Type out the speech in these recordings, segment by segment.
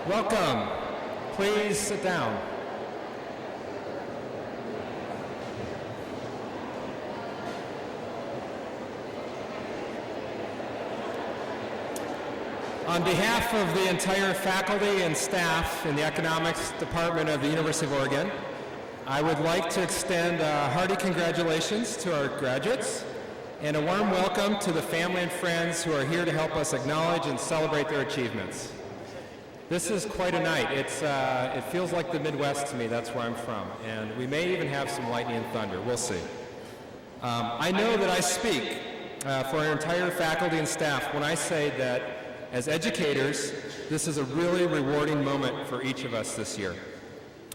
Welcome. Please sit down. On behalf of the entire faculty and staff in the Economics Department of the University of Oregon, I would like to extend hearty congratulations to our graduates and a warm welcome to the family and friends who are here to help us acknowledge and celebrate their achievements. This is quite a night. It feels like the Midwest to me. That's where I'm from. And we may even have some lightning and thunder. We'll see. I know that I speak for our entire faculty and staff when I say that as educators, this is a really rewarding moment for each of us this year.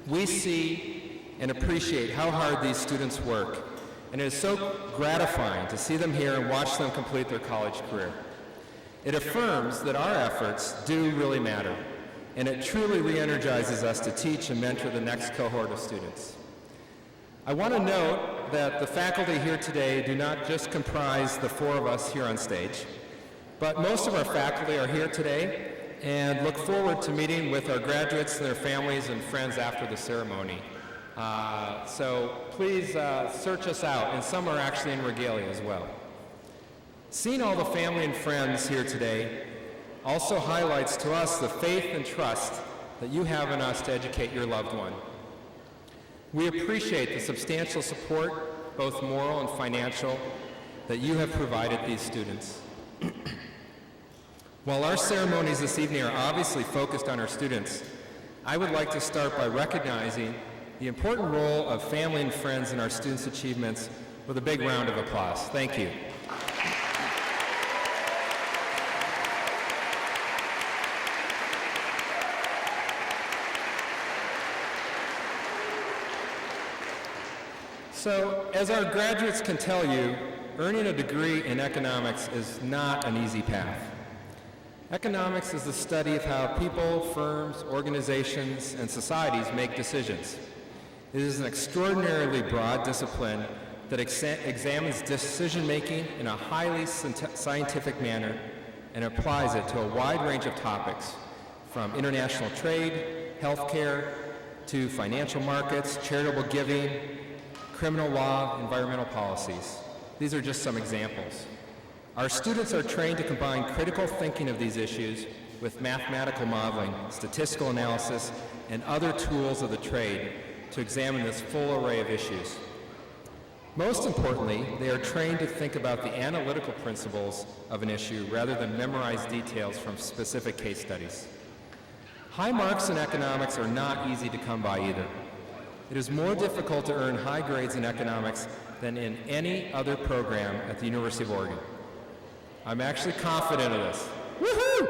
We see and appreciate how hard these students work, and it is so gratifying to see them here and watch them complete their college career. It affirms that our efforts do really matter, and it truly re-energizes us to teach and mentor the next cohort of students. I want to note that the faculty here today do not just comprise the four of us here on stage, but most of our faculty are here today and look forward to meeting with our graduates and their families and friends after the ceremony. So please search us out, and some are actually in regalia as well. Seeing all the family and friends here today also highlights to us the faith and trust that you have in us to educate your loved one. We appreciate the substantial support, both moral and financial, that you have provided these students. While our ceremonies this evening are obviously focused on our students, I would like to start by recognizing the important role of family and friends in our students' achievements with a big round of applause. Thank you. So, as our graduates can tell you, earning a degree in economics is not an easy path. Economics is the study of how people, firms, organizations, and societies make decisions. It is an extraordinarily broad discipline that examines decision-making in a highly scientific manner and applies it to a wide range of topics, from international trade, healthcare, to financial markets, charitable giving, criminal law, environmental policies. These are just some examples. Our students are trained to combine critical thinking of these issues with mathematical modeling, statistical analysis, and other tools of the trade to examine this full array of issues. Most importantly, they are trained to think about the analytical principles of an issue rather than memorize details from specific case studies. High marks in economics are not easy to come by either. It is more difficult to earn high grades in economics than in any other program at the University of Oregon. I'm actually confident of this. Woohoo!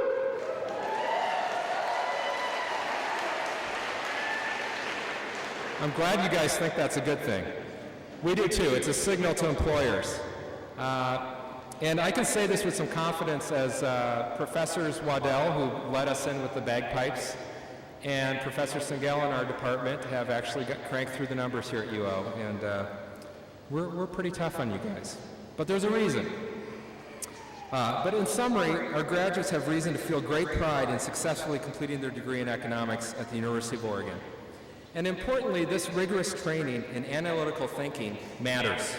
I'm glad you guys think that's a good thing. We do too. It's a signal to employers. And I can say this with some confidence as Professors Waddell, who led us in with the bagpipes, and Professor Singel in our department have actually cranked through the numbers here at UO, and we're pretty tough on you guys. But there's a reason. But in summary, our graduates have reason to feel great pride in successfully completing their degree in economics at the University of Oregon. And importantly, this rigorous training in analytical thinking matters.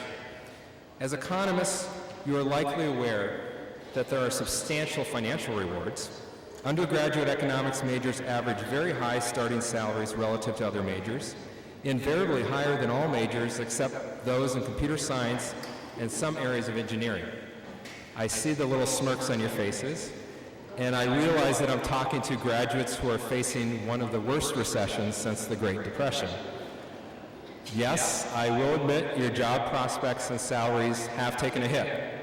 As economists, you are likely aware that there are substantial financial rewards. Undergraduate economics majors average very high starting salaries relative to other majors, invariably higher than all majors except those in computer science and some areas of engineering. I see the little smirks on your faces, and I realize that I'm talking to graduates who are facing one of the worst recessions since the Great Depression. Yes, I will admit your job prospects and salaries have taken a hit.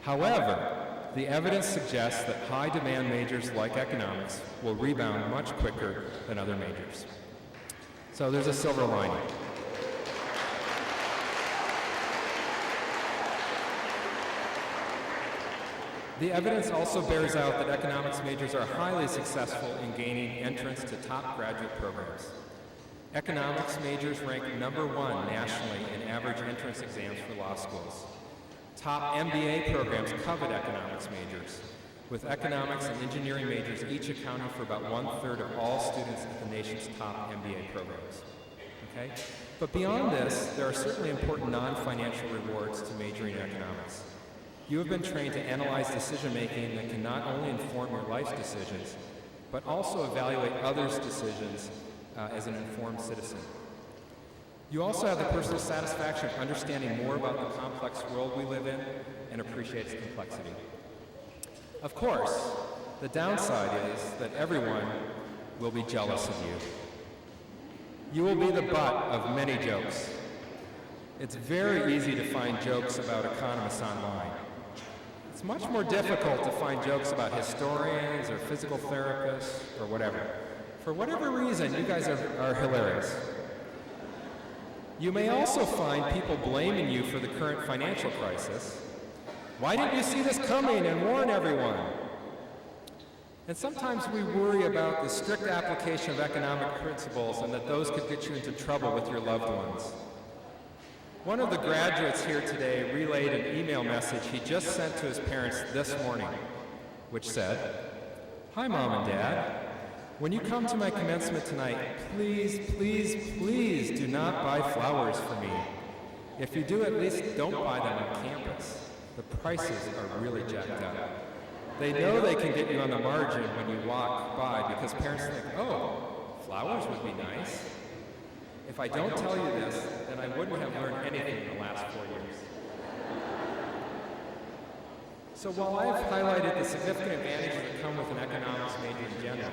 However, the evidence suggests that high-demand majors like economics will rebound much quicker than other majors. So there's a silver lining. The evidence also bears out that economics majors are highly successful in gaining entrance to top graduate programs. Economics majors rank #1 nationally in average entrance exams for law schools. Top MBA programs covet economics majors. with economics and engineering majors each accounting for about 1/3 of all students at the nation's top MBA programs. Okay? But beyond this, there are certainly important non-financial rewards to majoring in economics. You have been trained to analyze decision-making that can not only inform your life's decisions, but also evaluate others' decisions as an informed citizen. You also have the personal satisfaction of understanding more about the complex world we live in and appreciate its complexity. Of course, the downside is that everyone will be jealous of you. You will be the butt of many jokes. It's very easy to find jokes about economists online. It's much more difficult to find jokes about historians or physical therapists or whatever. For whatever reason, you guys are hilarious. You may also find people blaming you for the current financial crisis. Why didn't you see this coming and warn everyone? And sometimes we worry about the strict application of economic principles and that those could get you into trouble with your loved ones. One of the graduates here today relayed an email message he just sent to his parents this morning, which said, "Hi, Mom and Dad. When you come to my commencement tonight, please, please, please do not buy flowers for me. If you do, at least don't buy them on campus. The prices are really jacked up." They know they can get you on the margin when you walk by because parents think, "Oh, flowers would be nice." If I don't tell you this, then I wouldn't have learned anything in the last 4 years. So while I've highlighted the significant advantages that come with an economics major in general,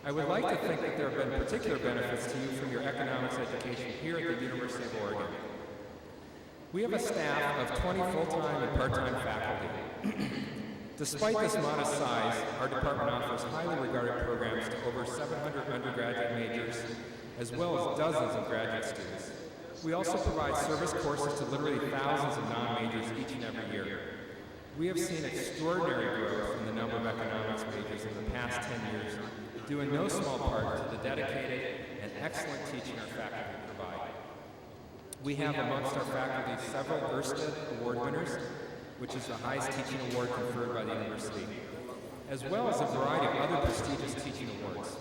I would like to think that there have been particular benefits to you from your economics education here at the University of Oregon. We have a staff of 20 full-time and part-time faculty. Despite this modest size, our department offers highly regarded programs to over 700 undergraduate majors, as well as dozens of graduate students. We also provide service courses to literally thousands of non-majors each and every year. We have seen extraordinary growth in the number of economics majors in the past 10 years, due in no small part to the dedicated and excellent teaching our faculty provide. We have amongst our faculty several Ørsted Award winners, which is the highest teaching award conferred by the university, as well as a variety of other prestigious teaching awards.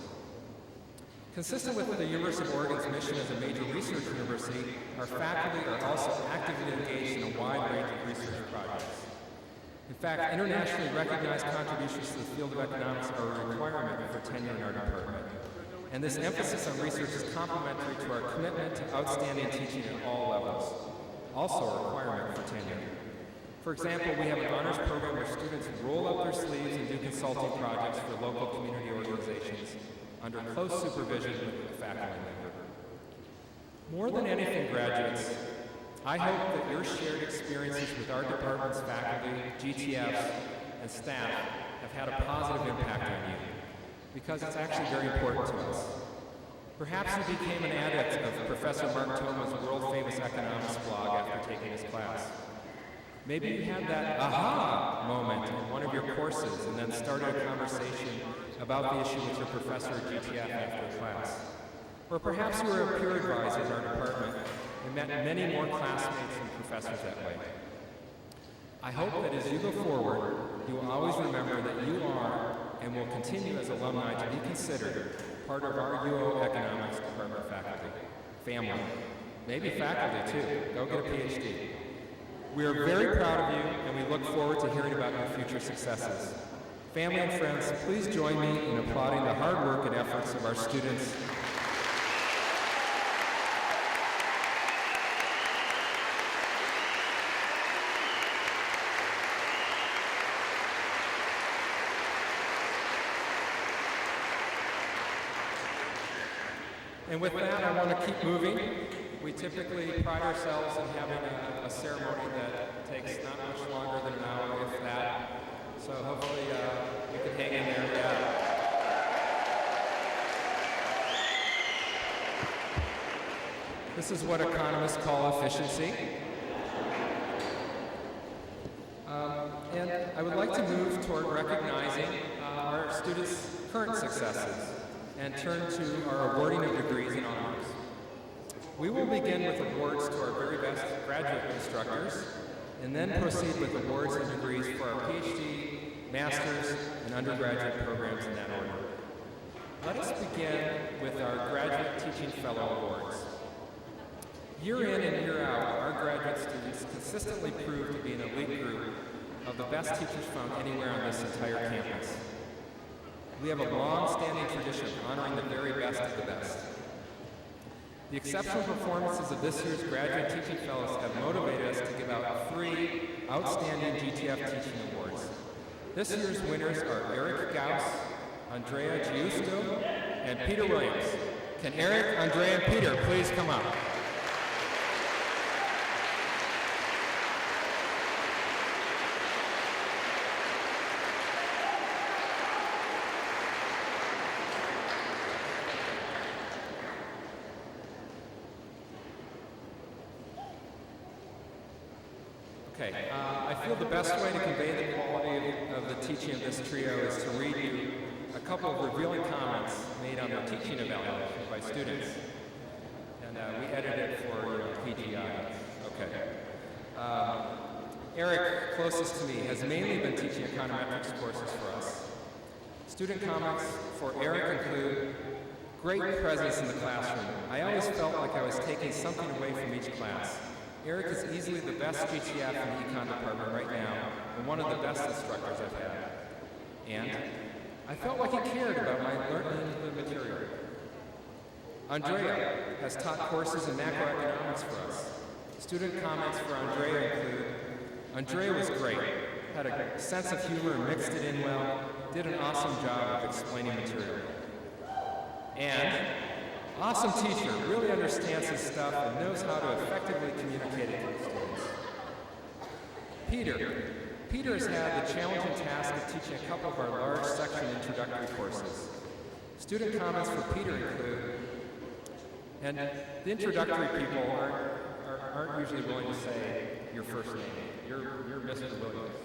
Consistent with the University of Oregon's mission as a major research university, our faculty are also actively engaged in a wide range of research projects. In fact, internationally recognized contributions to the field of economics are a requirement for tenure in our department. And this emphasis on research is complementary to our commitment to outstanding teaching at all levels, also a requirement for tenure. For example, we have an honors program where students roll up their sleeves and do consulting projects for local community organizations under close supervision with a faculty member. More than anything, graduates, I hope that your shared experiences with our department's faculty, GTFs, and staff have had a positive impact on you, because it's actually very important to us. Perhaps you became an adept of Professor Mark Thoma's world-famous economics blog after taking his class. Maybe you had that aha moment in one of your courses and then started a conversation about the issue with your professor at GTF after class. Or perhaps you were a peer advisor in our department and met many more classmates and professors that way. I hope that as you go forward, you will always remember that you are and will continue as alumni to be considered part of our UO Economics Department faculty, family, maybe faculty too. Go get a PhD. We are very proud of you, and we look forward to hearing about your future successes. Family and friends, please join me in applauding the hard work and efforts of our students. And with that, I want to keep moving. We typically pride ourselves in having a ceremony that takes not much longer than an hour, if that. So hopefully you can hang in there. Yeah. This is what economists call efficiency. And I would like to move toward recognizing our students' current successes and turn to our awarding of degrees and honors. We will begin with awards to our very best graduate instructors, and then proceed with awards and degrees for our PhD master's, and undergraduate programs in that order. Let us begin with our Graduate Teaching Fellow Awards. Year in and year out, our graduate students consistently prove to be an elite group of the best teachers found anywhere on this entire campus. We have a long-standing tradition of honoring the very best of the best. The exceptional performances of this year's Graduate Teaching Fellows have motivated us to give out 3 outstanding GTF Teaching Awards. This year's winners are Eric Gauss, Andrea Giusto, and Peter Williams. Can Eric, Andrea, and Peter please come up? Okay, I feel the best way to convey the quality of the teaching of this trio is to read you a couple of revealing comments made on the teaching evaluation by students. And we edited it for PGI. Okay. Eric, closest to me, has mainly been teaching econometrics courses for us. Student comments for Eric include great presence in the classroom. I always felt like I was taking something away from each class. Eric is easily the best GTF in the econ department right now, and one of the best instructors I've had. And I felt like he cared about my learning the material. Andrea has taught courses in macroeconomics for us. Student comments for Andrea include, Andrea was great, had a sense of humor and mixed it in well, did an awesome job of explaining material. And awesome teacher, really understands his stuff and knows how to effectively communicate it to students. Peter has had the challenging task of teaching a couple of our large section introductory courses. Student comments for Peter include, and the introductory people aren't usually willing to say your first name. You're Mr. Williams.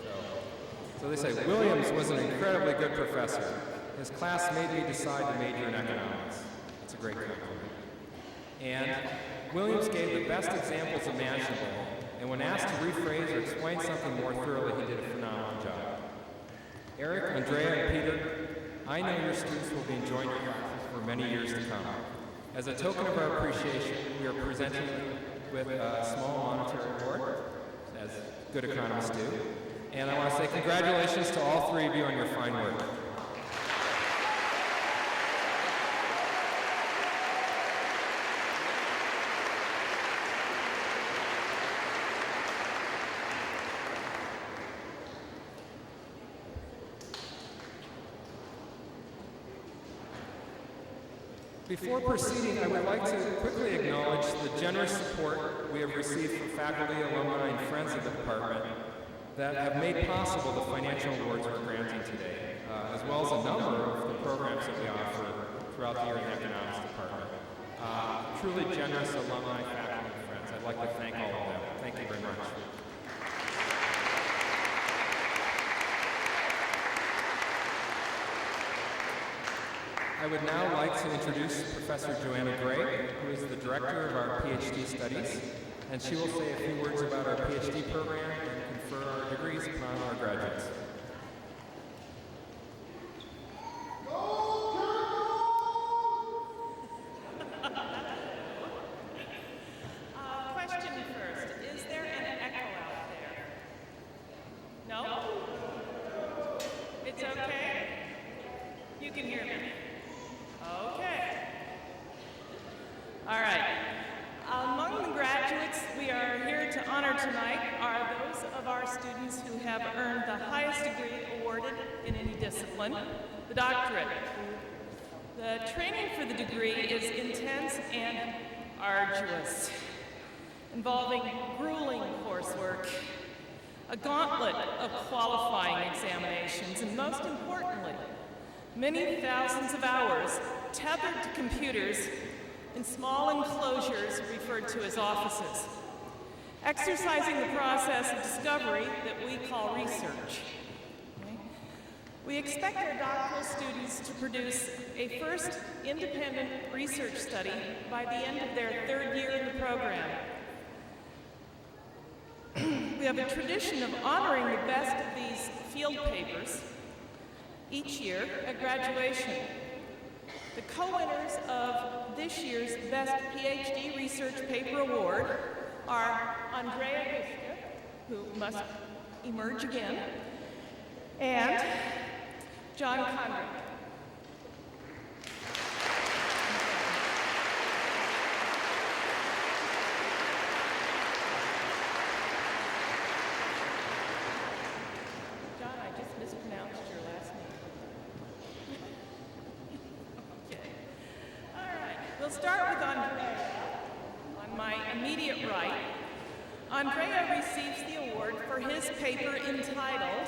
So they say, Williams was an incredibly good professor. His class made me decide to major in economics. That's a great compliment. And Williams gave the best examples imaginable, and when asked to rephrase or explain something more thoroughly, he did a phenomenal job. Eric, Andrea, and Peter, I know your students will be enjoying your classes for many years to come. As a token of our appreciation, we are presenting with a small monetary award, as good economists do. And I want to say congratulations to all 3 of you on your fine work. Before proceeding, I would like to quickly acknowledge the generous support we have received from faculty, alumni, and friends of the department that have made possible the financial awards we're granting today, as well as a number of the programs that we offer throughout the year in the economics department. Truly generous alumni, faculty, and friends. I'd like to thank all of them. Thank you very much. I would now like to introduce Professor Joanna Gray, who is the director of our PhD studies, and she will say a few words about our PhD program and confer our degrees upon our graduates. Question first, is there an echo out there? No? It's okay? You can hear me? Okay. All right. Among the graduates we are here to honor tonight are those of our students who have earned the highest degree awarded in any discipline, the doctorate. The training for the degree is intense and arduous, involving grueling coursework, a gauntlet of qualifying examinations, and most importantly, many thousands of hours tethered to computers in small enclosures referred to as offices, exercising the process of discovery that we call research. Okay? We expect our doctoral students to produce a first independent research study by the end of their 3rd year in the program. We have a tradition of honoring the best of these field papers each year at graduation. The co-winners of this year's Best PhD Research Paper Award are Andrea Guska, who must emerge again, and John Conrad. John, I just mispronounced your last name. Okay. All right. We'll start with Andrea. On my immediate right, Andrea receives the award for his paper entitled,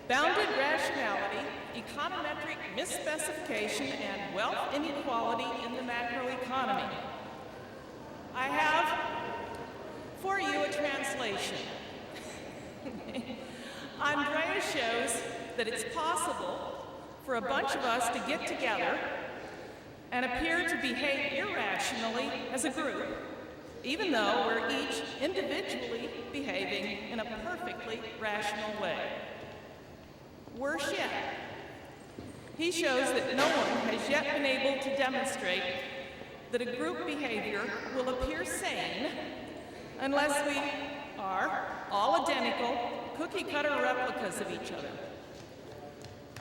Bounded Rationality, Econometric Misspecification, and Wealth Inequality in the Macroeconomy. I have for you a translation. Andrea shows that it's possible for a bunch of us to get together and appear to behave irrationally as a group, even though we're each individually behaving in a perfectly rational way. Worse yet, he shows that no one has yet been able to demonstrate that a group behavior will appear sane unless we are all identical, cookie-cutter replicas of each other.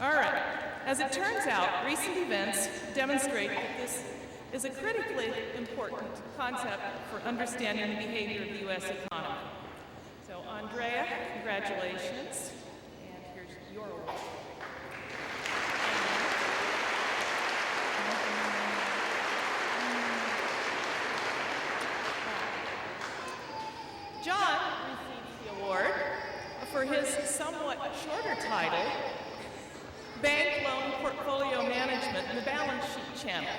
All right, as it turns out, recent events demonstrate that this is a critically important concept for understanding the behavior of the U.S. economy. So, Andrea, congratulations, and here's your award. John receives the award for his somewhat shorter title, Bank Loan Portfolio Management in the Balance Sheet Channel.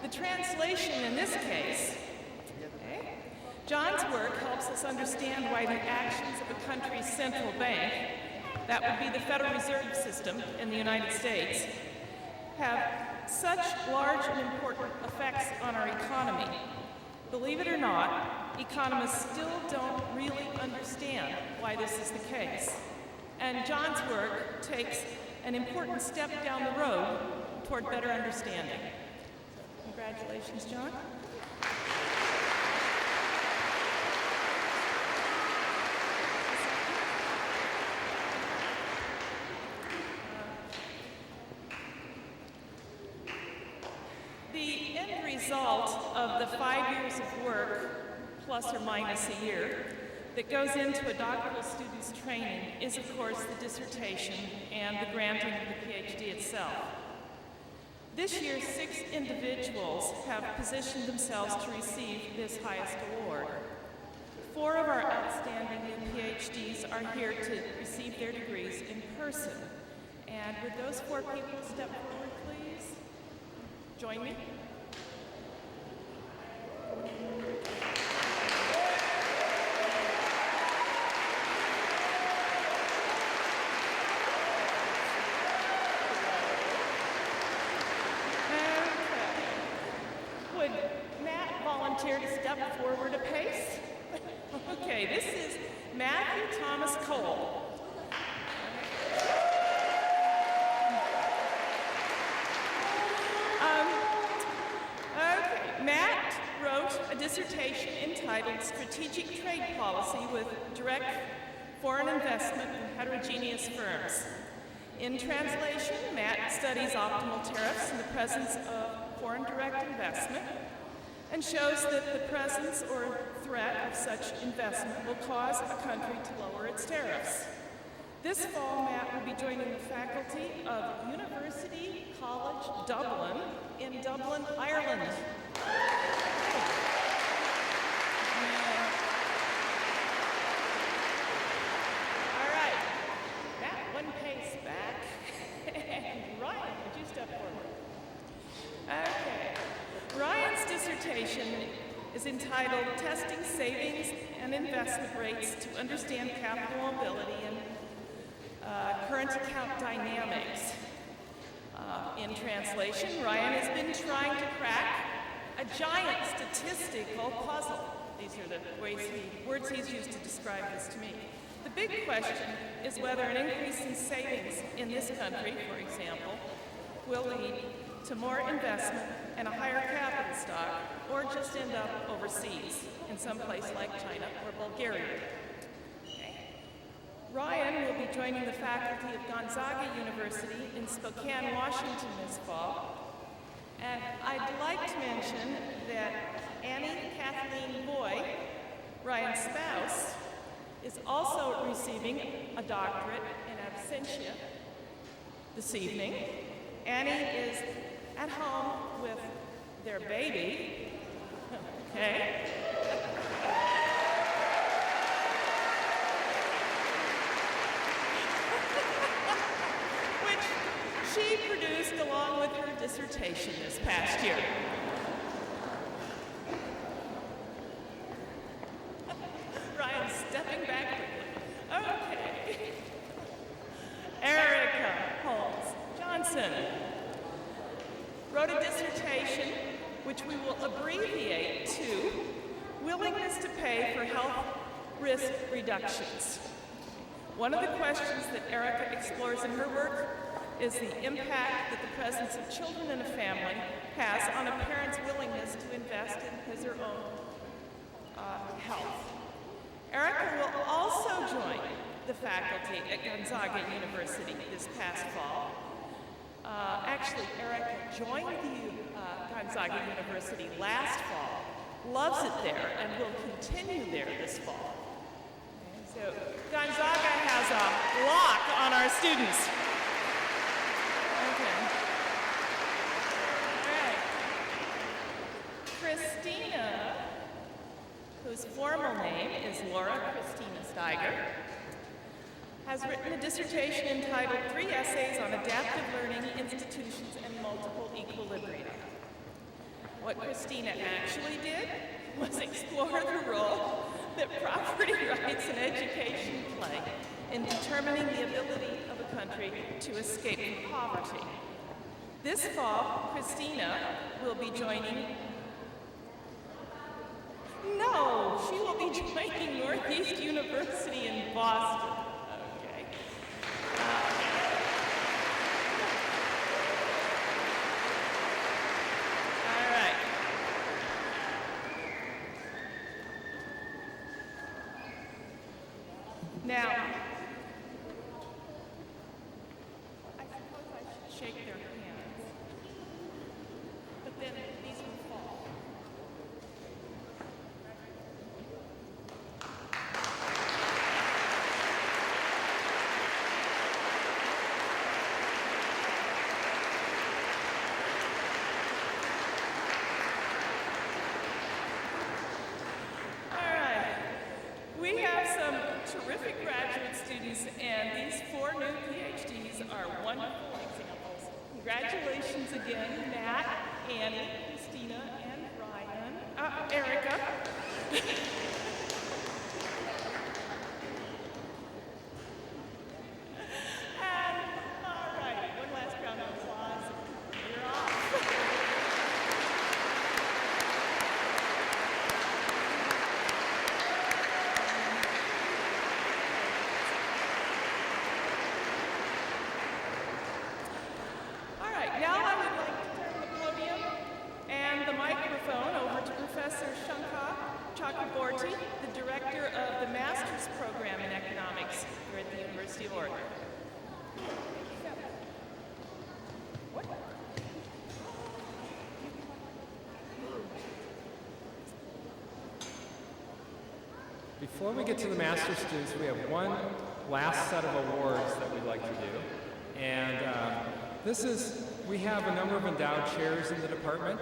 The translation in this case, John's work helps us understand why the actions of a country's central bank, that would be the Federal Reserve System in the United States, have such large and important effects on our economy. Believe it or not, economists still don't really understand why this is the case. And John's work takes an important step down the road toward better understanding. Congratulations, John. The end result of the 5 years of work, plus or minus a year, that goes into a doctoral student's training is, of course, the dissertation and the granting of the PhD itself. This year, 6 individuals have positioned themselves to receive this highest award. 4 of our outstanding new PhDs are here to receive their degrees in person. And would those 4 people step forward, please? Join me. Would Matt volunteer to step forward a pace? Okay, this is Matthew Thomas Cole. Matt wrote a dissertation entitled Strategic Trade Policy with Direct Foreign Investment in Heterogeneous Firms. In translation, Matt studies optimal tariffs in the presence of foreign direct investment and shows that the presence or threat of such investment will cause a country to lower its tariffs. This fall, Matt will be joining the faculty of University College Dublin in Dublin, Ireland. All right, Matt, one pace back. And Ryan, would you step forward? Okay. Ryan's dissertation is entitled Testing Savings and Investment Rates to Understand Capital Mobility and Current Account Dynamics. In translation, Ryan has been trying to crack a giant statistical puzzle. These are the words he's used to describe this to me. The big question is whether an increase in savings in this country, for example, will lead to more investment and a higher capital stock, or just end up overseas in some place like China or Bulgaria. Okay. Ryan will be joining the faculty of Gonzaga University in Spokane, Washington this fall. And I'd like to mention that Annie Kathleen Boy, Ryan's spouse, is also receiving a doctorate in absentia this evening. Annie is at home with their baby, okay? Which she produced along with her dissertation this past year. Ryan's stepping back quickly. Okay. Erica Holmes Johnson wrote a dissertation which we will abbreviate to Willingness to Pay for Health Risk Reductions. One of the questions that Erica explores in her work is the impact that the presence of children in a family has on a parent's willingness to invest in his or own health. Erica will also join the faculty at Gonzaga University this past fall. Actually, Erica joined the Gonzaga University last fall, loves it there, and will continue there this fall. So Gonzaga has a lock on our students. Okay. All right. Christina, whose formal name is Laura Christina Steiger, has written a dissertation entitled 3 Essays on Adaptive Learning, Institutions, and Multiple Equilibria. What Christina actually did was explore the role that property rights and education play in determining the ability of a country to escape from poverty. This fall, Christina will be joining... No, she will be joining Northeast University in Boston. Okay. All right. Now, I suppose I should shake their hands, but then these will fall. We have some terrific graduate students, and these 4 new PhDs are wonderful examples. Congratulations again, Matt, Annie, Christina, and Ryan. Erica. And, all right, one last round of applause. You're off. Now I would like to turn the podium and the microphone over to Professor Shankar Chakraborty, the director of the Master's Program in Economics here at the University of Oregon. What? Before we get to the master's students, we have one last set of awards that we'd like to do. And we have a number of endowed chairs in the department,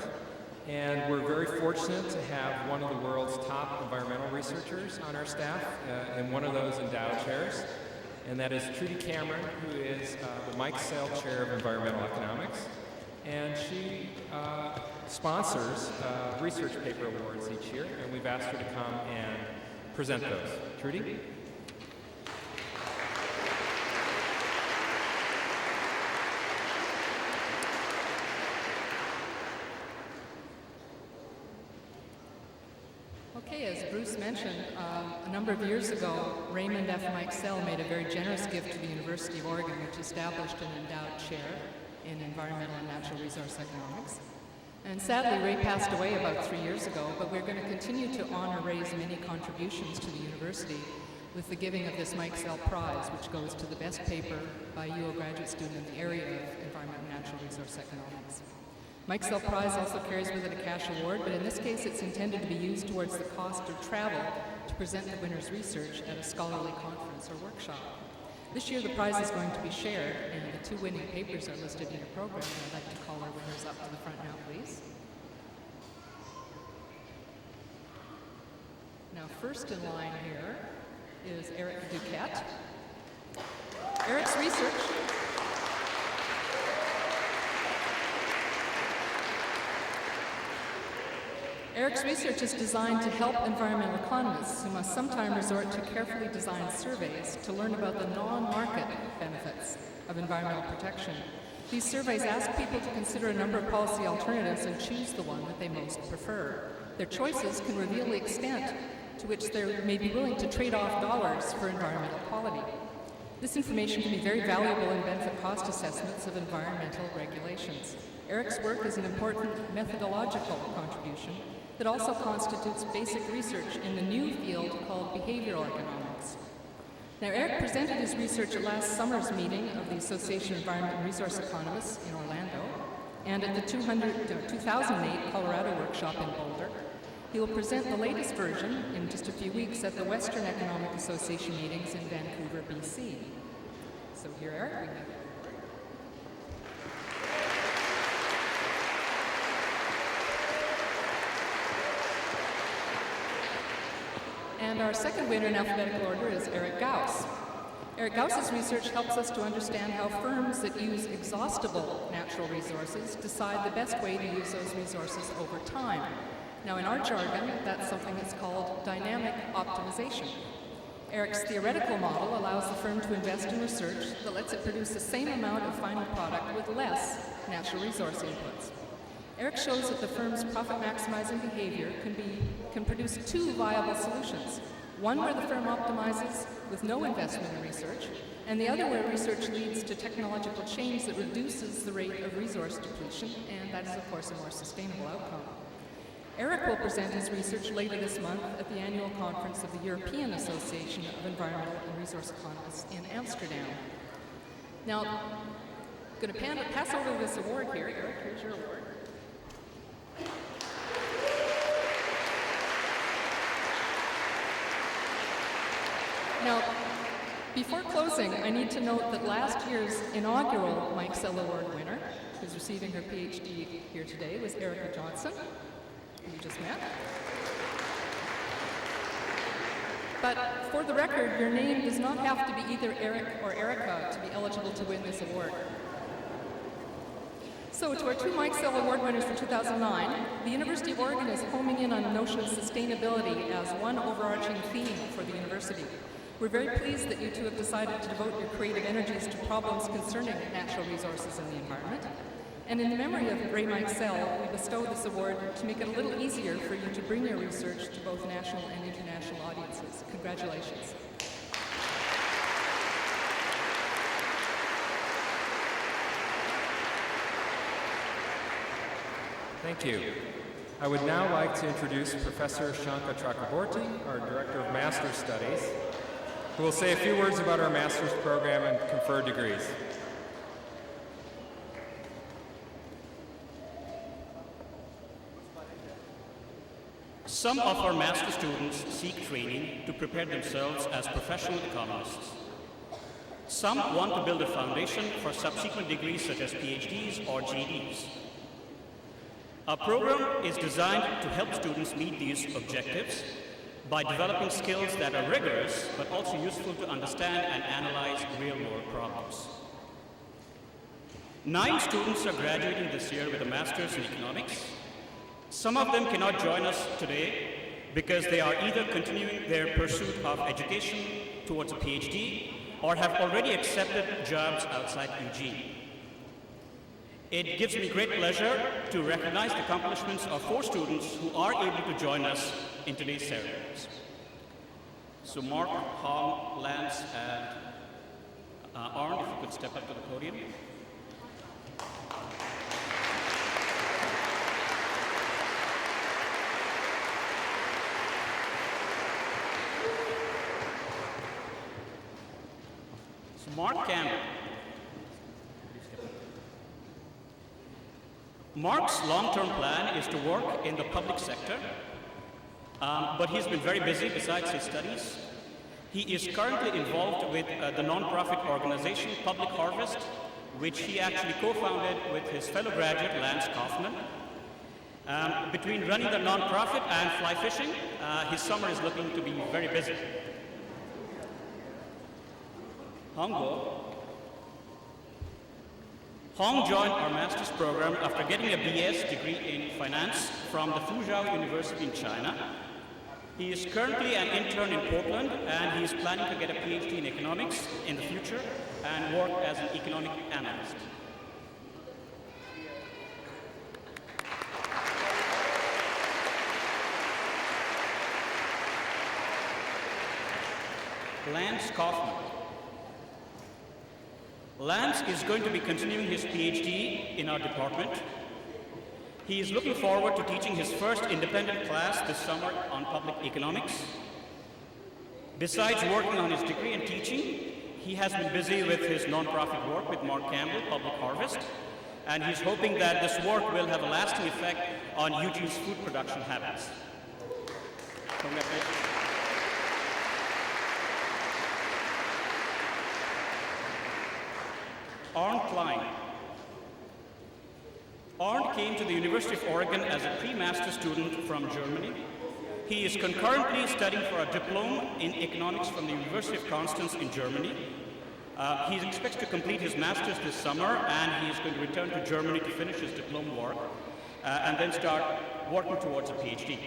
and we're very fortunate to have one of the world's top environmental researchers on our staff in one of those endowed chairs, and that is Trudy Cameron, who is the Mike Sale Chair of Environmental Economics, and she sponsors research paper awards each year, and we've asked her to come and present those. Trudy? Okay, as Bruce mentioned, a number number of years ago, Raymond F. Mikesell made a very generous gift to the University of Oregon, which established an endowed chair in environmental and natural resource economics. And sadly, Ray passed away about 3 years ago, but we're going to continue to honor Ray's many contributions to the university with the giving of this Mikesell Prize, which goes to the best paper by a UO graduate student in the area of environmental and natural resource economics. Mikesell Prize also carries with it a cash award, but in this case it's intended to be used towards the cost of travel to present the winner's research at a scholarly conference or workshop. This year the prize is going to be shared, and the 2 winning papers are listed in your program. I'd like to call our winners up to the front now, please. Now, first in line here is Eric Duquette. Eric's research is designed to help environmental economists who must sometimes resort to carefully designed surveys to learn about the non-market benefits of environmental protection. These surveys ask people to consider a number of policy alternatives and choose the one that they most prefer. Their choices can reveal the extent to which they may be willing to trade off dollars for environmental quality. This information can be very valuable in benefit-cost assessments of environmental regulations. Eric's work is an important methodological contribution that also constitutes basic research in the new field called behavioral economics. Now, Eric presented his research at last summer's meeting of the Association of Environment and Resource Economists in Orlando, and at the 2008 Colorado workshop in Boulder. He will present the latest version in just a few weeks at the Western Economic Association meetings in Vancouver, BC. So here, Eric, we have you. And our second winner in alphabetical order is Eric Gauss. Eric Gauss's research helps us to understand how firms that use exhaustible natural resources decide the best way to use those resources over time. Now, in our jargon, that's something that's called dynamic optimization. Eric's theoretical model allows the firm to invest in research that lets it produce the same amount of final product with less natural resource inputs. Eric shows that the firm's profit-maximizing behavior can produce 2 viable solutions. One where the firm optimizes with no investment in research, and the other where research leads to technological change that reduces the rate of resource depletion, and that is, of course, a more sustainable outcome. Eric will present his research later this month at the annual conference of the European Association of Environmental and Resource Economists in Amsterdam. Now, I'm going to pass over this award here. Eric, here's your award. Now, before closing, I need to note that last year's inaugural Mikesell Award winner, who's receiving her PhD here today, was Erica Johnson, who you just met. But for the record, your name does not have to be either Eric or Erica to be eligible to win this award. So to our 2 Mikesell Award winners for 2009, the University of Oregon is homing in on the notion of sustainability as one overarching theme for the university. We're very pleased that you 2 have decided to devote your creative energies to problems concerning natural resources and the environment. And in the memory of Ray Mikesell, we bestow this award to make it a little easier for you to bring your research to both national and international audiences. Congratulations. Thank you. I would now like to introduce Professor Shanka Chakraborty, our Director of Master's Studies, who will say a few words about our master's program and conferred degrees. Some of our master students seek training to prepare themselves as professional economists. Some want to build a foundation for subsequent degrees such as PhDs or GEDs. Our program is designed to help students meet these objectives by developing skills that are rigorous but also useful to understand and analyze real-world problems. 9 students are graduating this year with a master's in economics. Some of them cannot join us today because they are either continuing their pursuit of education towards a PhD or have already accepted jobs outside UG. It gives me great pleasure to recognize the accomplishments of 4 students who are able to join us in today's ceremonies. So Mark, Hong, Lance, and Arnd, if you could step up to the podium. So Mark Campbell. Mark's long-term plan is to work in the public sector, but he's been very busy besides his studies. He is currently involved with the non-profit organization Public Harvest, which he actually co-founded with his fellow graduate Lance Kaufman. Between running the non-profit and fly fishing, his summer is looking to be very busy. Hong joined our master's program after getting a BS degree in finance from the Fuzhou University in China. He is currently an intern in Portland, and he is planning to get a PhD in economics in the future and work as an economic analyst. Lance Kaufman. Lance is going to be continuing his PhD in our department. He is looking forward to teaching his first independent class this summer on public economics. Besides working on his degree and teaching, he has been busy with his nonprofit work with Mark Campbell, Public Harvest, and he's hoping that this work will have a lasting effect on UG's food production habits. Congratulations. Arnd Klein. Arnd came to the University of Oregon as a pre-master student from Germany. He is concurrently studying for a diploma in economics from the University of Constance in Germany. He expects to complete his master's this summer, and he is going to return to Germany to finish his diploma work and then start working towards a PhD.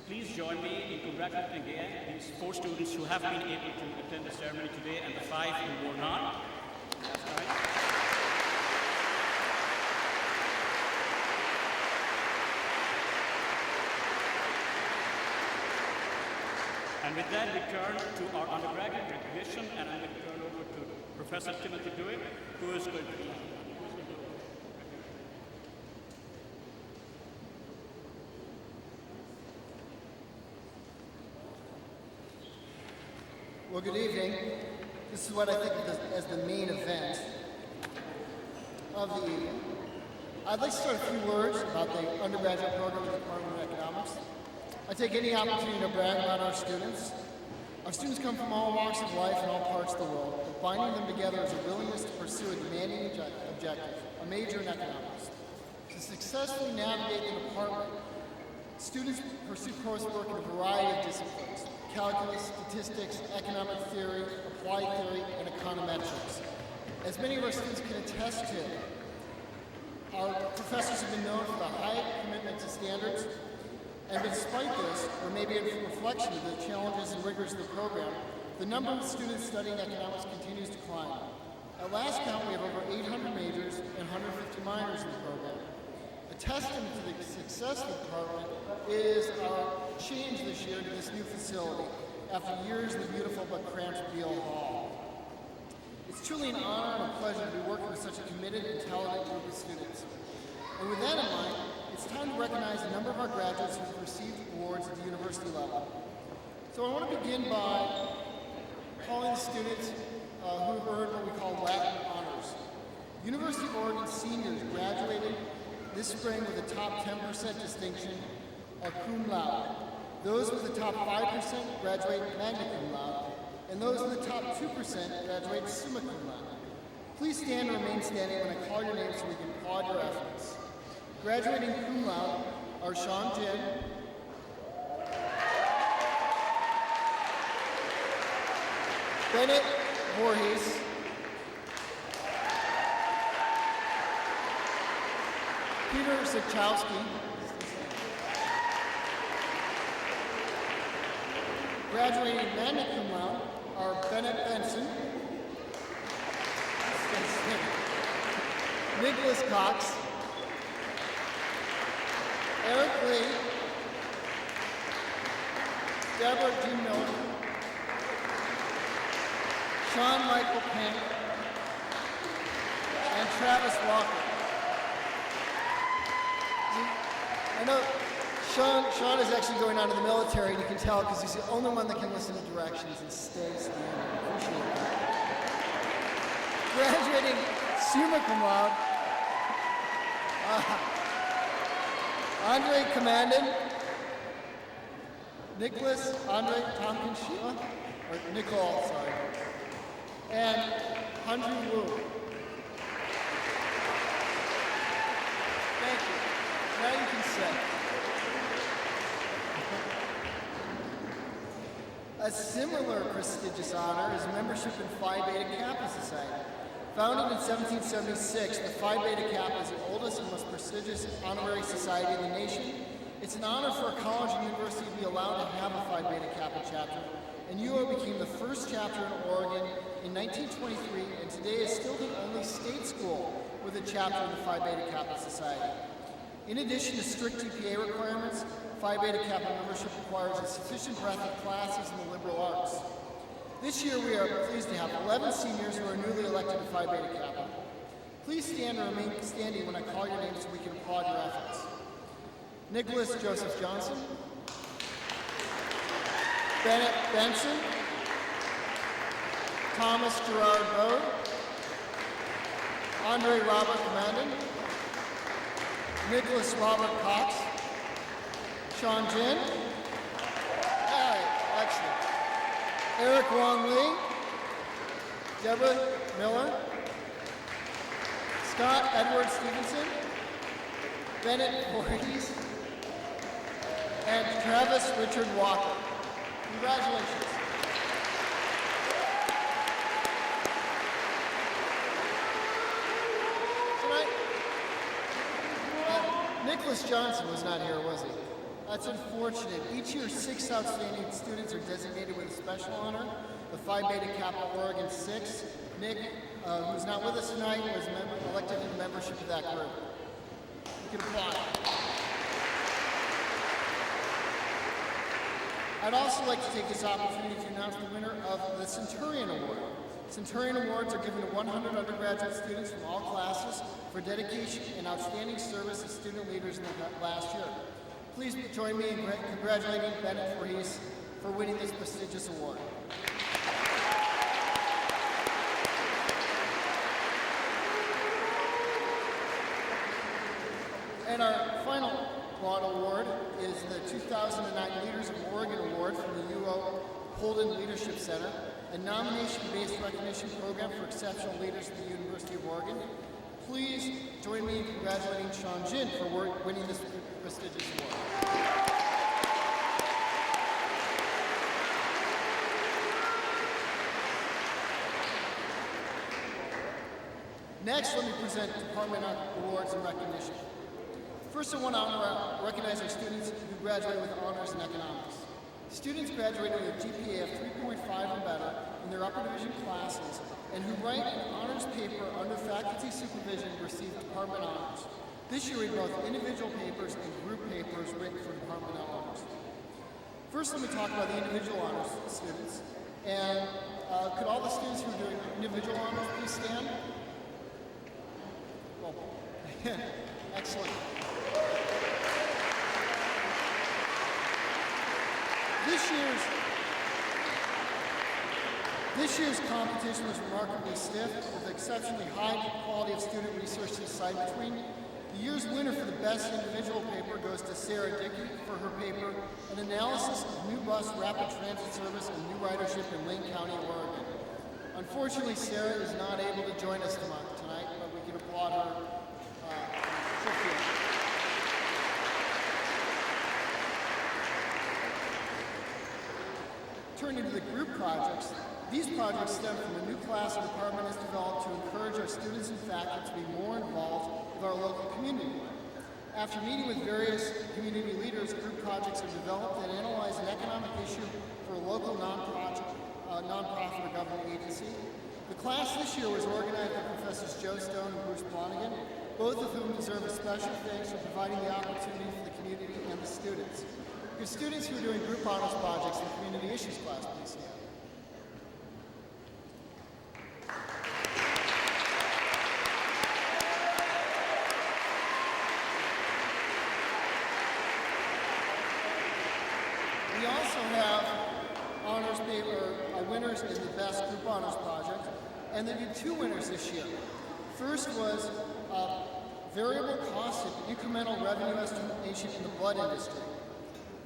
Please join me in congratulating again these 4 students who have been able to attend the ceremony today and the 5 who were not. Last time. And with that, we turn to our undergraduate recognition, and I'm going to turn over to Professor Timothy Dewitt, who is going to Well, good evening. This is what I think of as the main event of the evening. I'd like to start a few words about the undergraduate program at the Department of Economics. I take any opportunity to brag about our students. Our students come from all walks of life and all parts of the world, but binding them together is a willingness to pursue a demanding objective, a major in economics. To successfully navigate the department, students pursue coursework in a variety of disciplines: calculus, statistics, economic theory, applied theory, and econometrics. As many of our students can attest to, our professors have been known for the high commitment to standards, and despite this, or maybe a reflection of the challenges and rigors of the program, the number of students studying economics continues to climb. At last count, we have over 800 majors and 150 minors in the program. A testament to the success of the department is our change this year to this new facility after years in the beautiful but cramped Beale Hall. It's truly an honor and a pleasure to be working with such a committed and talented group of students. And with that in mind, it's time to recognize a number of our graduates who have received awards at the university level. So I want to begin by calling the students who have earned what we call Latin honors. University of Oregon seniors graduated this spring with a top 10% distinction are cum laude. Those with the top 5% graduate magna cum laude, and those in the top 2% graduate summa cum laude. Please stand and remain standing when I call your name so we can applaud your efforts. Graduating cum laude are Sean Jin, Bennett Voorhees, Peter Sikchowski. Graduating magna cum laude are Bennett Benson, Nicholas Cox, Eric Lee, Deborah G. Miller, Sean Michael Pink, and Travis Walker. I know Sean is actually going on to the military, and you can tell because he's the only one that can listen to directions and stay standing. Appreciate that. Graduating summa cum laude, Andre Commandon, Nicholas Andre Tompkins Sheila, or Nicole, sorry, and Hanju Wu. Thank you. Now you can sit. A similar prestigious honor is membership in Phi Beta Kappa Society. Founded in 1776, the Phi Beta Kappa is the oldest and most prestigious honorary society in the nation. It's an honor for a college and university to be allowed to have a Phi Beta Kappa chapter, and UO became the first chapter in Oregon in 1923, and today is still the only state school with a chapter in the Phi Beta Kappa Society. In addition to strict GPA requirements, Phi Beta Kappa membership requires a sufficient breadth of classes in the liberal arts. This year we are pleased to have 11 seniors who are newly elected to Phi Beta Kappa. Please stand and remain standing when I call your name so we can applaud your efforts. Nicholas Joseph Johnson, Bennett Benson, Thomas Gerard Bode, Andre Robert Commandon, Nicholas Robert Cox, Sean Jin, excellent, Eric Wong Lee, Deborah Miller, Scott Edward Stevenson, Bennett Voorhees, and Travis Richard Walker. Congratulations. Nicholas Johnson was not here, was he? That's unfortunate. Each year, 6 outstanding students are designated with a special honor. The Phi Beta Kappa Oregon 6. Nick, who's not with us tonight, was elected into membership of that group. You can applaud. I'd also like to take this opportunity to announce the winner of the Centurion Award. Centurion Awards are given to 100 undergraduate students from all classes for dedication and outstanding service as student leaders in the last year. Please join me in congratulating Bennett Voorhees for winning this prestigious award. And our final laud award is the 2009 Leaders of Oregon Award from the UO Holden Leadership Center, a nomination-based recognition program for exceptional leaders at the University of Oregon. Please join me in congratulating Sean Jin for winning this prestigious award. Next, let me present department awards and recognition. First, I want to recognize our students who graduated with honors in economics. Students graduating with a GPA of 3.5 or better in their upper division classes and who write an honors paper under faculty supervision receive department honors. This year we have both individual papers and group papers written for department honors. First, let me talk about the individual honors students. And could all the students who are doing individual honors please stand? Well, excellent. This year's competition was remarkably stiff, with exceptionally high quality of student research to decide between. The year's winner for the best individual paper goes to Sarah Dickey for her paper, An Analysis of New Bus Rapid Transit Service and New Ridership in Lane County, Oregon. Unfortunately, Sarah is not able to join us tonight, but we can applaud her. Turning to the group projects, these projects stem from a new class our department has developed to encourage our students and faculty to be more involved with our local community. After meeting with various community leaders, group projects are developed that analyze an economic issue for a local nonprofit or government agency. The class this year was organized by Professors Joe Stone and Bruce Blonigan, both of whom deserve a special thanks for providing the opportunity for the community and the students. Your students who are doing group honors projects in the community issues class, please stand. We also have honors paper winners in the best group honors project, and there were 2 winners this year. First was variable cost and incremental revenue estimation in the blood industry.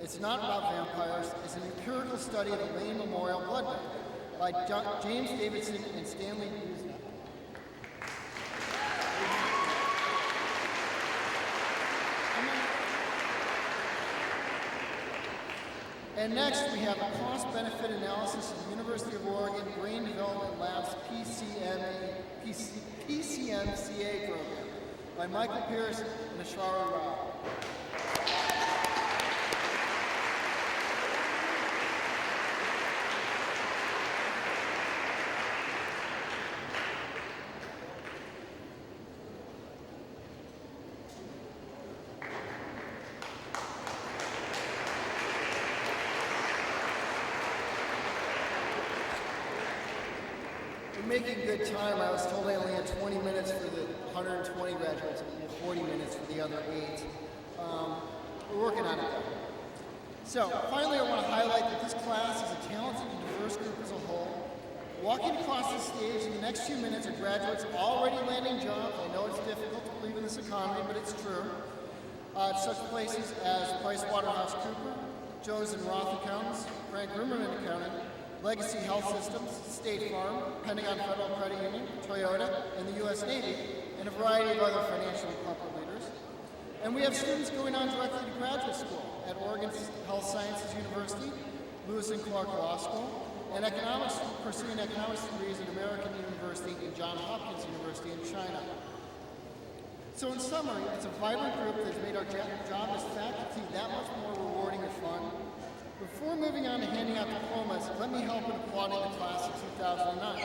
It's not about vampires. It's an empirical study of the Lane Memorial Blood Bank by James Davidson and Stanley Busna. And next, we have a cost-benefit analysis of the University of Oregon Brain Development Lab's PCMCA program by Michael Pierce and Ashara Rao. Making good time. I was told I only had 20 minutes for the 120 graduates and 40 minutes for the other 8. We're working on it. So, finally, I want to highlight that this class is a talented and diverse group as a whole. Walking across the stage in the next few minutes are graduates already landing jobs. I know it's difficult to believe in this economy, but it's true. At such places as PricewaterhouseCoopers, Jones and Roth Accountants, Frank Rimmerman Accounting, Legacy Health Systems, State Farm, Pentagon Federal Credit Union, Toyota, and the U.S. Navy, and a variety of other financial and corporate leaders. And we have students going on directly to graduate school at Oregon Health Sciences University, Lewis and Clark Law School, and pursuing economics degrees at American University and Johns Hopkins University in China. So in summary, it's a vibrant group that's made our job as faculty that much more rewarding and fun. Before moving on to handing out diplomas, let me help in applauding the class of 2009.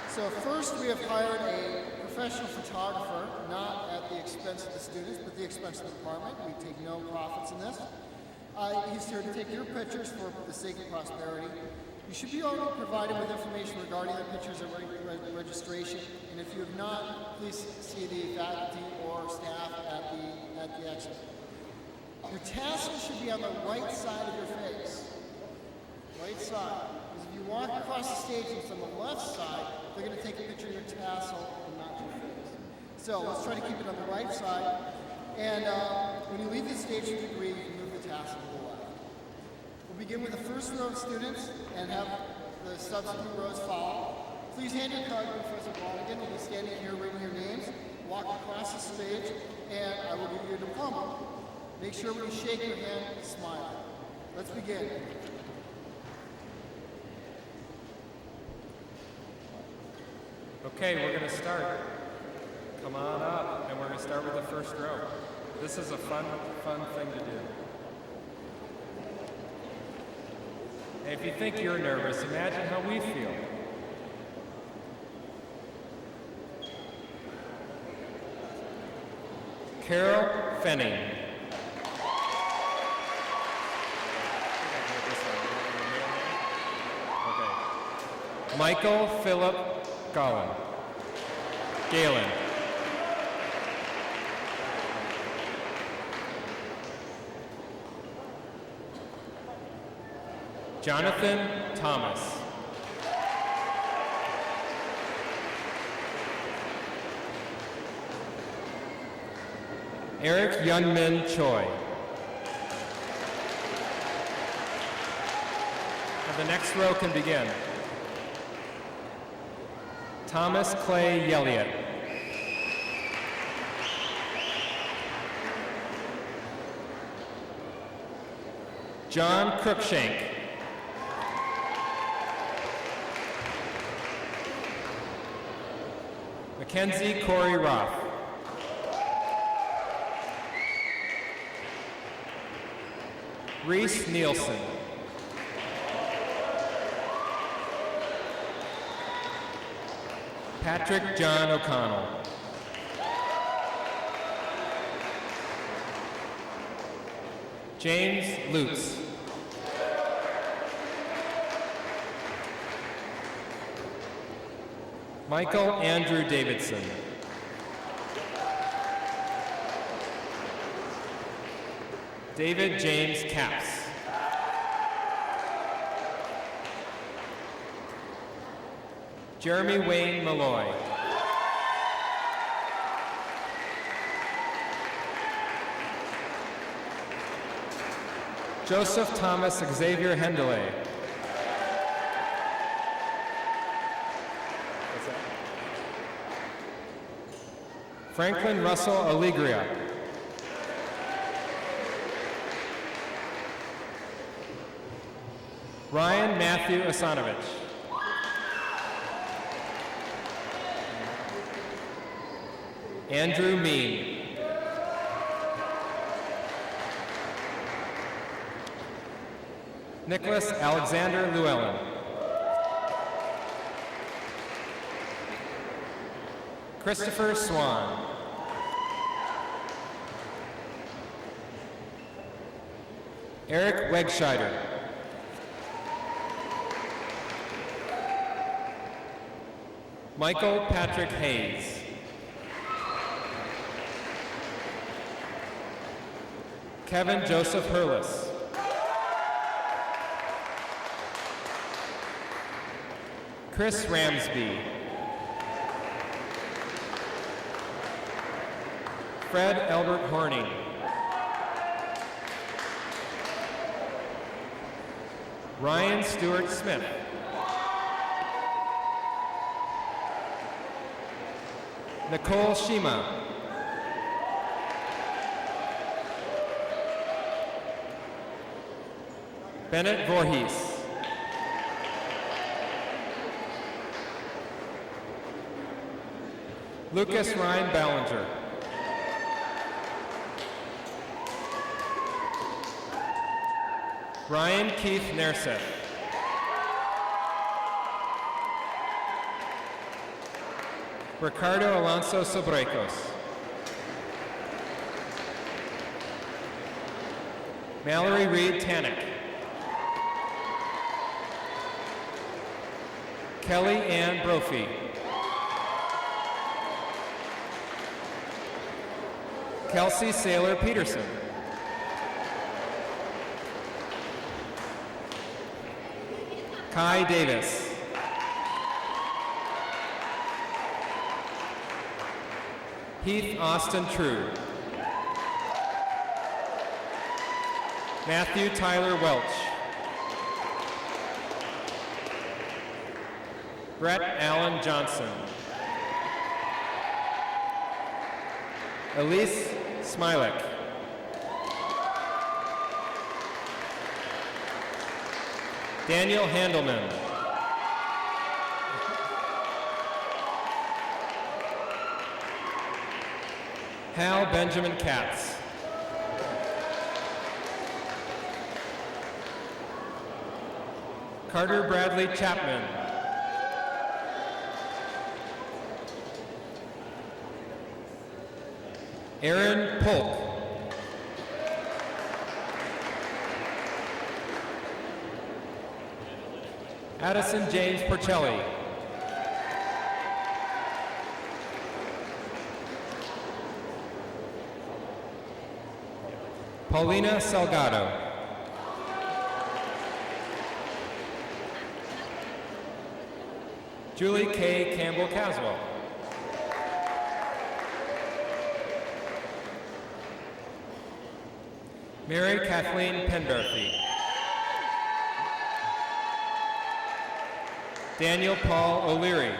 So first, we have hired a professional photographer, not at the expense of the students, but the expense of the department. We take no profits in this. He's here to take your pictures for the sake of prosperity. You should be already provided with information regarding the pictures at registration, and if you have not, please see the faculty or staff at the exit. Your tassel should be on the right side of your face. Right side. Because if you walk across the stage and it's on the left side, they're going to take a picture of your tassel and not your face. So let's try to keep it on the right side. And when you leave the stage with a degree, you can move the tassel to the left. We'll begin with the first row of students and have the subsequent rows follow. Please hand your card to Professor Blonigan. We'll be standing here reading your names. Walk across the stage, and I will give you your diploma. Make sure when you shake your hand, smile. Let's begin. Okay, we're going to start. Come on up, and we're going to start with the first row. This is a fun thing to do. And if you think you're nervous, imagine how we feel. Carol Fenning. Okay. Michael Philip Galen. Jonathan Thomas. Eric Yunmin Choi. And the next row can begin. Thomas Clay Yelliott. John Crookshank. Mackenzie Corey Roth. Reese Nielsen. Patrick John O'Connell. James Lutz. Michael Andrew Davidson. David James Capps. Jeremy Wayne Malloy. Joseph Thomas Xavier Hendele. Franklin Russell Aligria. Ryan Matthew Asanovich. Andrew Mean. Nicholas Alexander Llewellyn. Christopher Swan. Eric Wegscheider. Michael Patrick Hayes. Kevin Joseph Hurlis. Chris Ramsby. Fred Albert Horning. Ryan Stewart Smith. Nicole Shima. Bennett Voorhees. Lucas Ryan Ballinger. Ryan Keith Nerseth. Ricardo Alonso Sobrecos. Mallory Reed Tannick. Kelly Ann Brophy. Kelsey Saylor Peterson. Kai Davis. Heath Austin True. Matthew Tyler Welch. Brett Allen Johnson. Elise Smilek. Daniel Handelman. Hal Benjamin Katz. Carter Bradley Chapman. Aaron Polk. Addison James Porcelli. Paulina Salgado. Julie K. Campbell Caswell. Mary Kathleen Pendarthy. Daniel Paul O'Leary.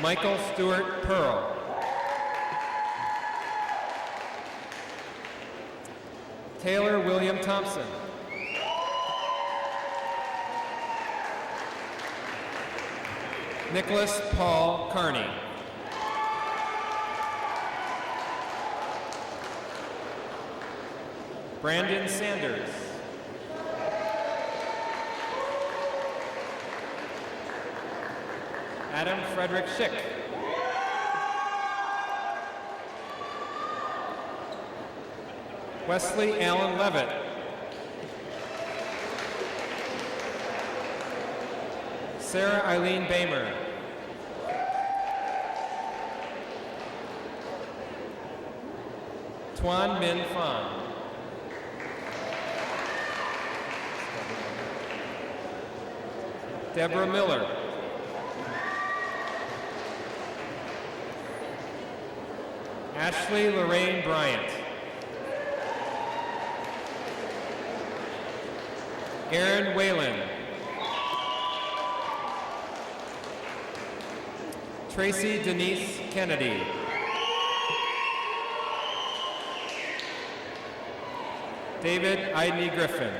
Michael Stewart Pearl. Taylor William Thompson. Nicholas Paul Carney. Brandon Sanders. Adam Frederick Schick. Wesley Allen Levitt. Sarah Eileen Bamer. Tuan Min Phan. Deborah Miller. Ashley Lorraine Bryant. Aaron Whalen. Tracy Denise Kennedy. David Idney Griffin.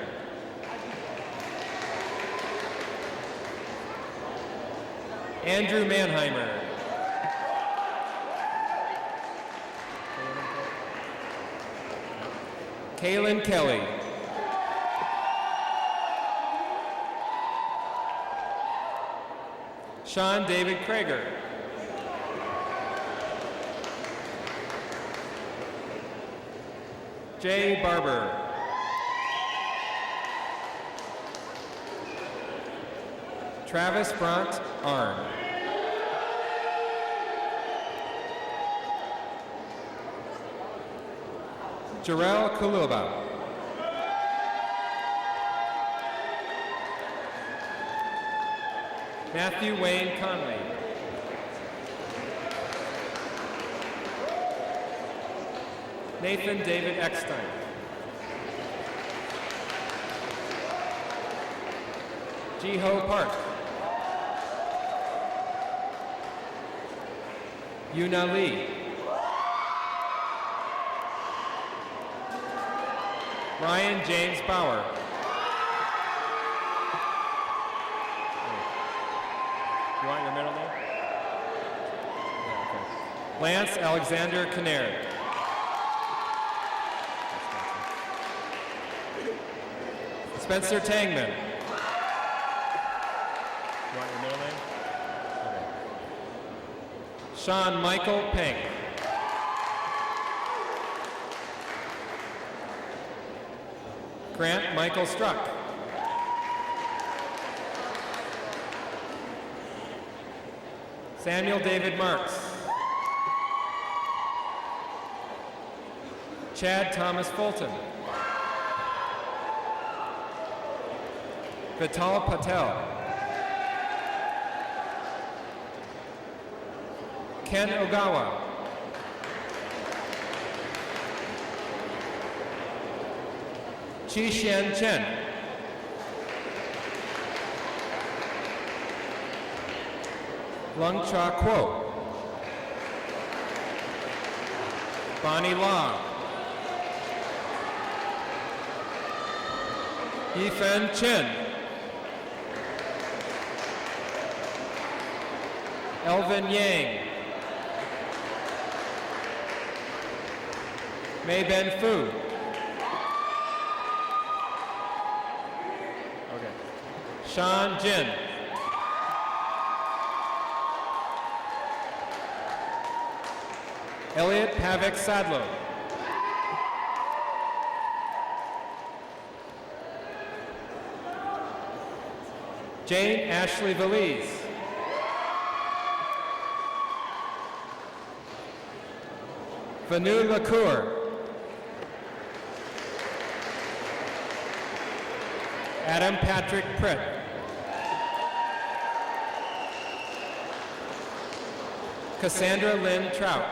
Andrew Mannheimer. Kaylin Kelly. Sean David Krager. Jay Barber. Travis Bront Arn. Jarrell Kuluba. Matthew Wayne Conley. Nathan David Eckstein. Jiho Park. Yuna Lee. Ryan James Bauer. You want your middle name? Yeah, okay. Lance Alexander Kinnaird. Spencer Tangman. You want your middle name? Okay. Sean Michael Pink. Grant Michael Struck. Samuel David Marks. Chad Thomas Fulton. Vital Patel. Ken Ogawa. Chi Xian Chen. Lung Cha Kuo. Bonnie La. Yifen Chen. Elvin Yang. Mei Ben Fu. Okay. Sean Jin. Elliot Pavic Sadlo. Jane Ashley Valise. Vanu Lacour. Adam Patrick Pritt. Cassandra Lynn Trout.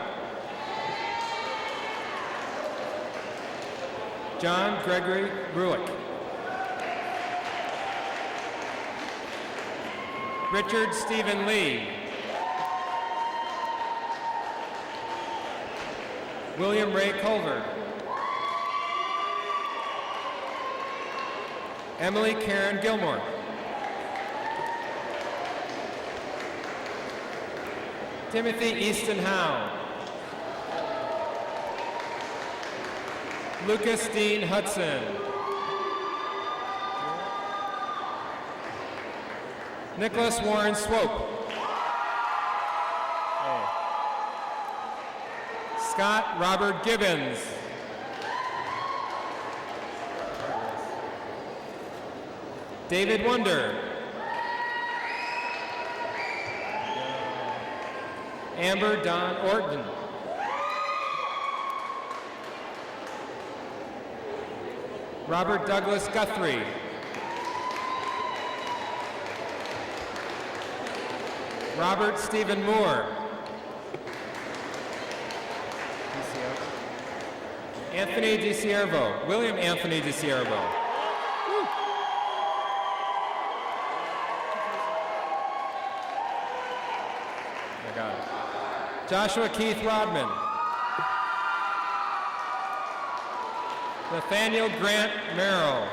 John Gregory Ruick. Richard Stephen Lee. William Ray Culver. Emily Karen Gilmore. Timothy Easton Howe. Lucas Dean Hudson. Nicholas Warren Swope. Scott Robert Gibbons. David Wonder. Amber Don Orton. Robert Douglas Guthrie. Robert Stephen Moore. Anthony DiCiervo. William Anthony DiCiervo. I got it. Joshua Keith Rodman. Nathaniel Grant Merrill.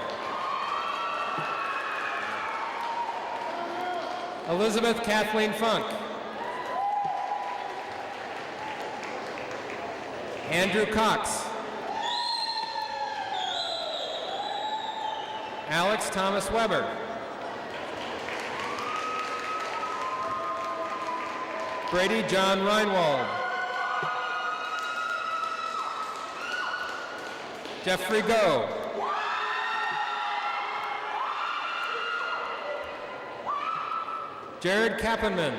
Elizabeth Kathleen Funk. Andrew Cox. Alex Thomas Weber. Brady John Reinwald. Jeffrey Go. Jared Kappenman.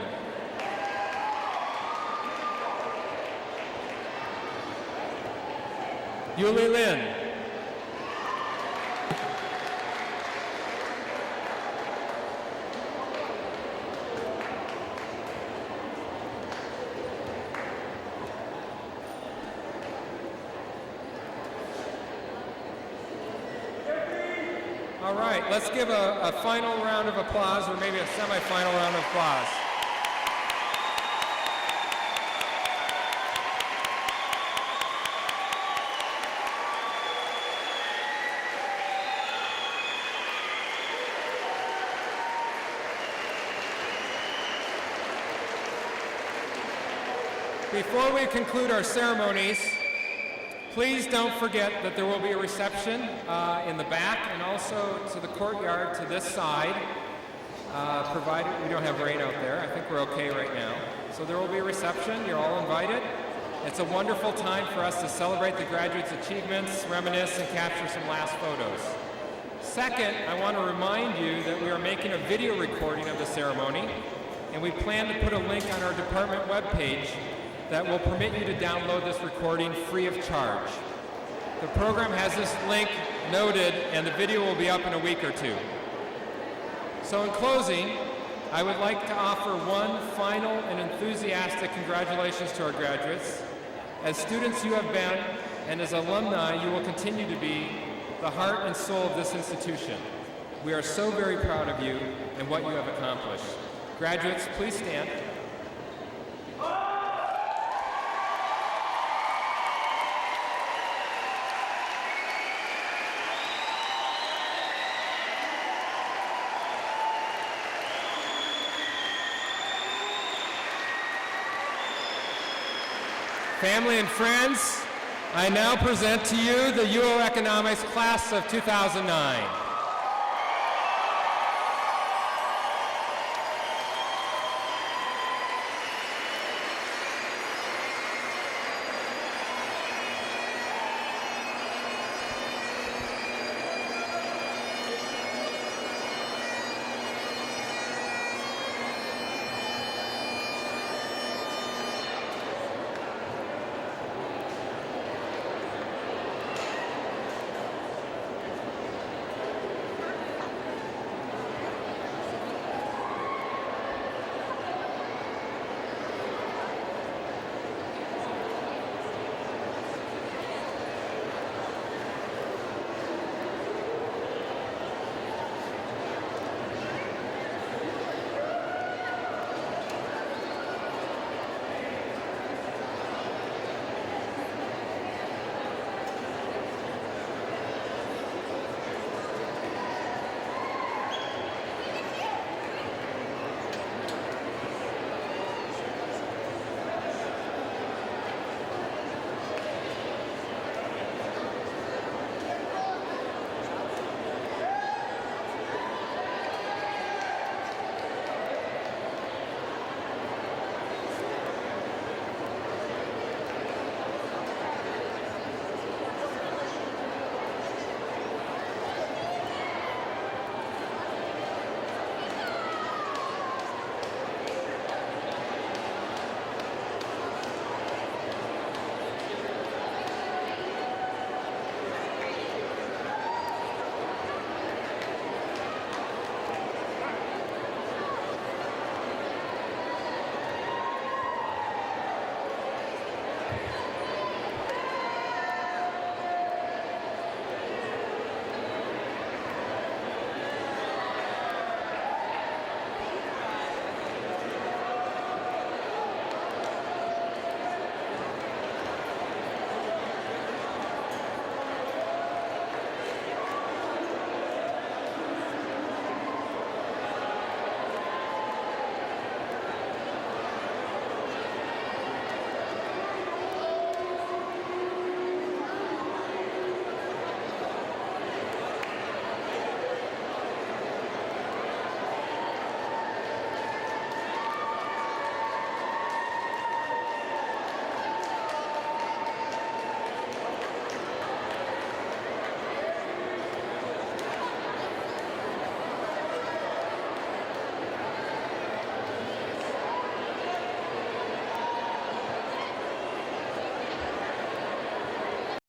Yuli Lin. All right, let's give a final round of applause, or maybe a semi-final round of applause. Before we conclude our ceremonies, please don't forget that there will be a reception in the back and also to the courtyard to this side, provided we don't have rain out there. I think we're okay right now. So there will be a reception. You're all invited. It's a wonderful time for us to celebrate the graduates' achievements, reminisce, and capture some last photos. Second, I want to remind you that we are making a video recording of the ceremony, and we plan to put a link on our department webpage that will permit you to download this recording free of charge. The program has this link noted, and the video will be up in a week or two. So in closing, I would like to offer one final and enthusiastic congratulations to our graduates. As students you have been, and as alumni you will continue to be, the heart and soul of this institution. We are so very proud of you and what you have accomplished. Graduates, please stand. Family and friends, I now present to you the UO Economics class of 2009.